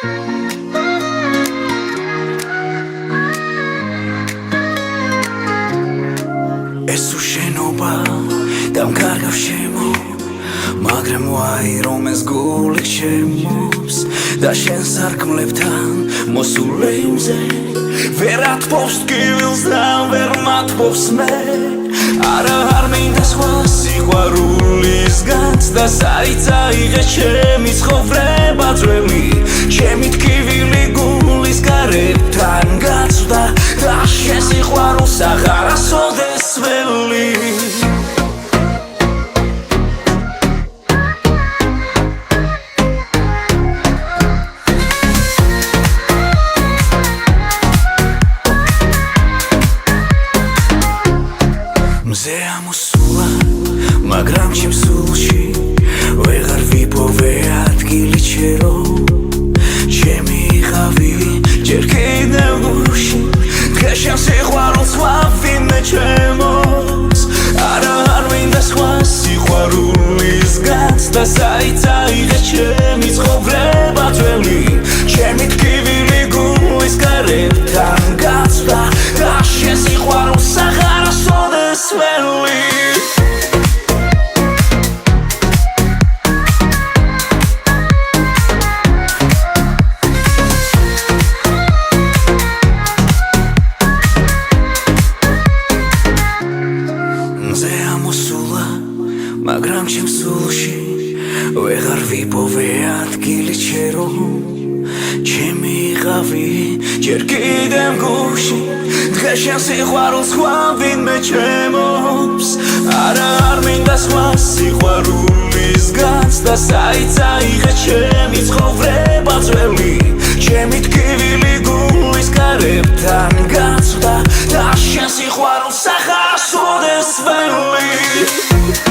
ეს უშენობა დამკარგავს შემო მაგრამ ვაი რომ ეს გული შემობს და შენ სარკმლებთან მოსულ იმზე ვერ ათბობს ტკივილს და ვერ მათბობს მე არა არ მინდა სხვა სიყვარულისგანც და საიცაიღე ჩემი ცხოვრება ძველი ჩემი ტკივილი გულის გარებთან გაწვდა და შენ სიყვარულს აღარ ასოდეს ველი მზე ამოსულა მაგრამ ჩემ სულში ვეღარ ვიპოვე ადგილი ჩერო ჩემი იღავი ჯერ კიდევ გუში დღეს შენ სიყვარულს ვავინე ჩემოს არა არ მინდა სხვა სიყვარულისგანც და საიცაიღე ჩემი ცხოვრება ძველი ჩემი ტკივილი გულის გარებთან გაწვდა და შენ სიყვარულს აღარ ასოდეს ველი მზე ამოსულა მაგრამ ჩემ სულში ვეღარ ვიპოვე ადგილი ჩერო ჩემი იღავი ჯერ კიდევ გუში დღეს შენ სიყვარულს ვავინე ჩემობს არა არ მინდა სხვა სიყვარულისგანც და საიცაიღე ჩემი ცხოვრება ძველი ჩემი ტკივილი გულის გარებთან გაწვდა და შენ სიყვარულს აღარ ასოდეს ველი